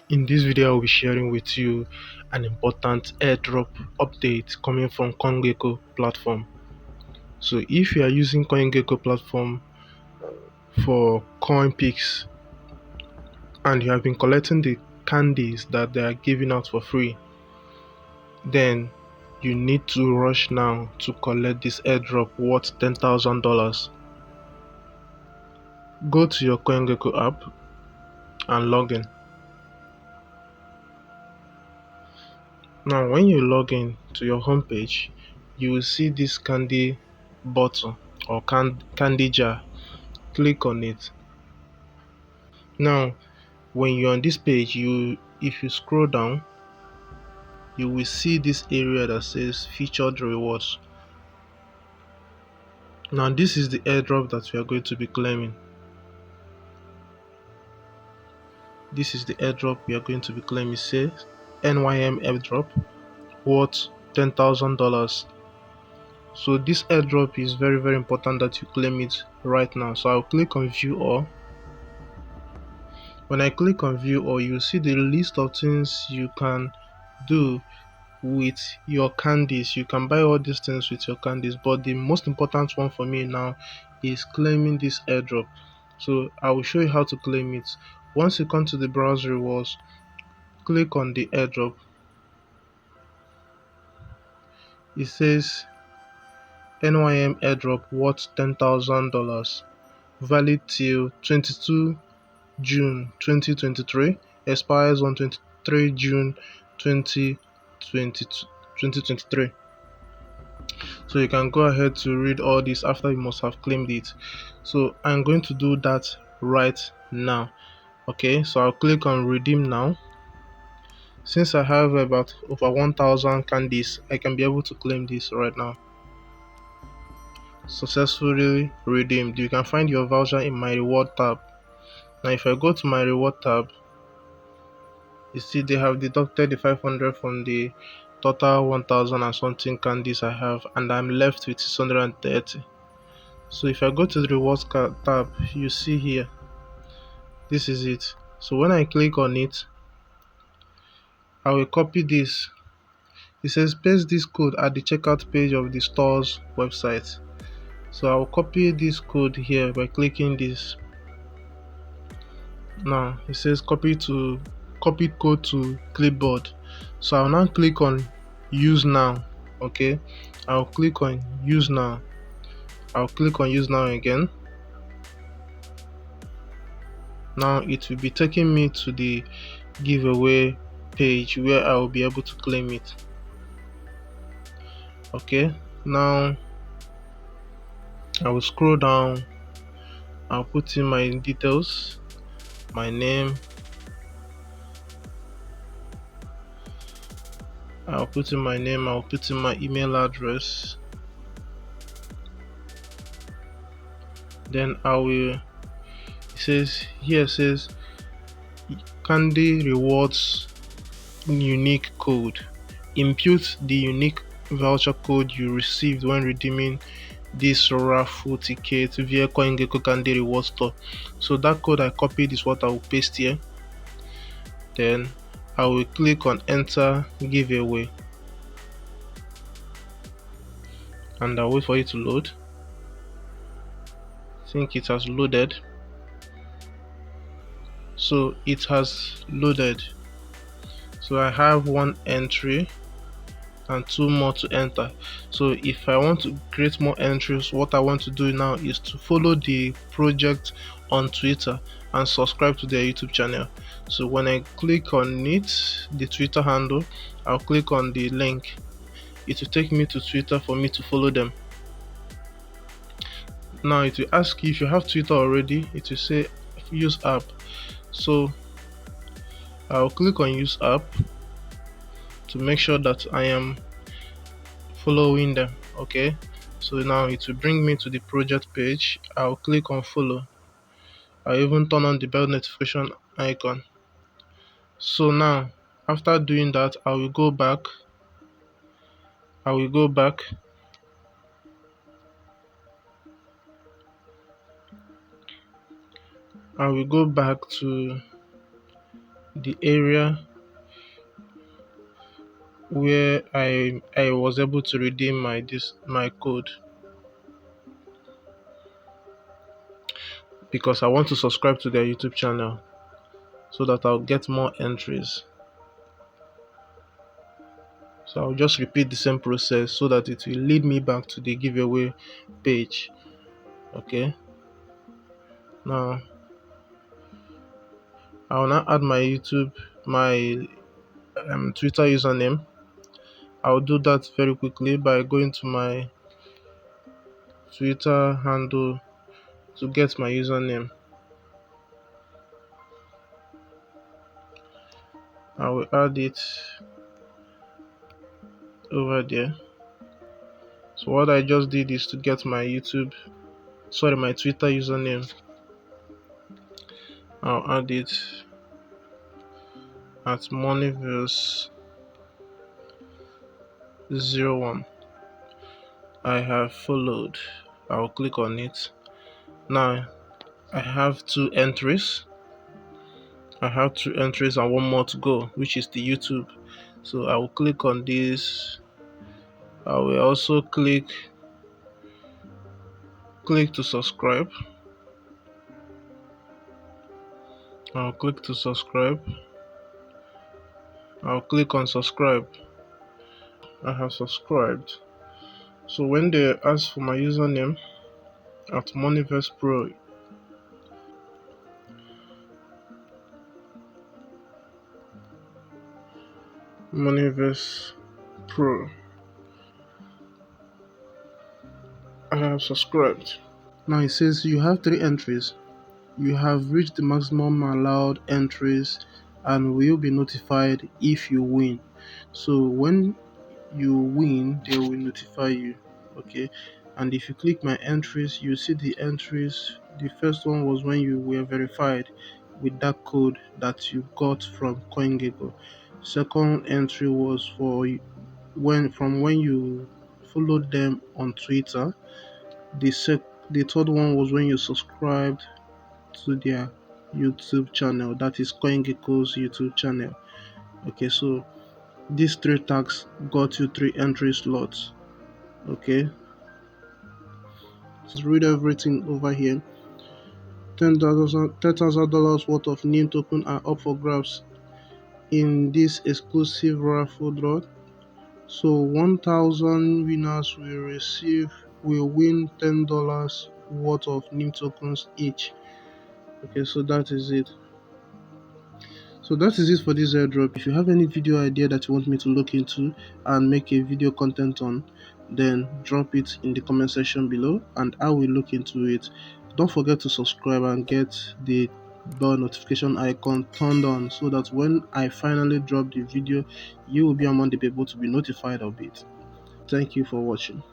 In this video, I will be sharing with you an important airdrop update coming from Coingecko platform. So if you are using Coingecko platform for coin picks and you have been collecting the candies that they are giving out for free, then you need to rush now to collect this airdrop worth $10,000. Go to your Coingecko app and log in. Now, when you log in to your homepage, you will see this candy bottle or candy jar. Click on it. Now, when you're on this page, if you scroll down, you will see this area that says featured rewards. Now, this is the airdrop that we are going to be claiming. This is the airdrop we are going to be claiming. It says NYM airdrop worth $10,000. So this airdrop is very important that you claim it right now. So I'll click on view all. When I click on view all, you see the list of things you can do with your candies. You can buy all these things with your candies, but the most important one for me now is claiming this airdrop. So I will show you how to claim it. Once you come to the browse rewards, click on the airdrop. It says NYM airdrop worth $10,000, valid till 22 June 2023, expires on 23 June 2023. So you can go ahead to read all this after you must have claimed it. So I'm going to do that right now. Okay, so I'll click on redeem now. Since I have about over 1000 candies, I can be able to claim this right now. Successfully redeemed. You can find your voucher in my reward tab. Now if I go to my reward tab, you see they have deducted the 500 from the total 1000 and something candies I have, and I'm left with 630. So if I go to the rewards tab, you see here, this is it. So when I click on it, I will copy this. It says paste this code at the checkout page of the store's website. So I will copy this code here by clicking this. Now it says copy code to clipboard. So I'll now click on use now. Okay, I'll click on use now. I'll click on use now again. Now it will be taking me to the giveaway page where I will be able to claim it. Okay, now I will scroll down. I'll put in my details, my name. I'll put in my name. I'll put in my email address. Then I will. It says Candy Rewards unique code. Impute the unique voucher code you received when redeeming this raffle ticket via Coingecko Candy Reward Store. So that code I copied is what I will paste here. Then I will click on enter giveaway and I'll wait for it to load. I think it has loaded. So it has loaded. So I have one entry and two more to enter. So if I want to create more entries, what I want to do now is to follow the project on Twitter and subscribe to their YouTube channel. So when I click on it, the Twitter handle, I'll click on the link. It will take me to Twitter for me to follow them. Now it will ask you if you have Twitter already. It will say use app. So I'll click on use app to make sure that I am following them. Okay, so now it will bring me to the project page. I'll click on follow. I'll even turn on the bell notification icon. So now after doing that, I will go back. I will go back to the area where I was able to redeem my code, because I want to subscribe to their YouTube channel so that I'll get more entries. So I'll just repeat the same process so that it will lead me back to the giveaway page. Okay. Now I'll now add my Twitter username. I'll do that very quickly by going to my Twitter handle to get my username. I will add it over there. So what I just did is to get my my Twitter username. I'll add it at moneyverse01. I have followed. I'll click on it. Now I have two entries. And one more to go, which is the YouTube. So I will click on this. I will also click to subscribe. I'll click to subscribe. I'll click on subscribe. I have subscribed. So when they ask for my username at Moneyverse Pro, Moneyverse Pro, I have subscribed. Now it says you have 3 entries. You have reached the maximum allowed entries and will be notified if you win. So when you win, they will notify you. Okay. And if you click my entries, you see the entries. The first one was when you were verified with that code that you got from Coingecko. Second entry was for when you followed them on Twitter. The third one was when you subscribed to their YouTube channel, that is Coingecko's YouTube channel. Okay, so these 3 tags got you 3 entry slots. Okay, just read everything over here. $10,000 worth of NIM token are up for grabs in this exclusive raffle draw. So 1,000 winners will win $10 worth of NIM tokens each. Okay, so that is it. So that is it for this airdrop. If you have any video idea that you want me to look into and make a video content on, then drop it in the comment section below and I will look into it. Don't forget to subscribe and get the bell notification icon turned on so that when I finally drop the video, you will be among the people to be notified of it. Thank you for watching.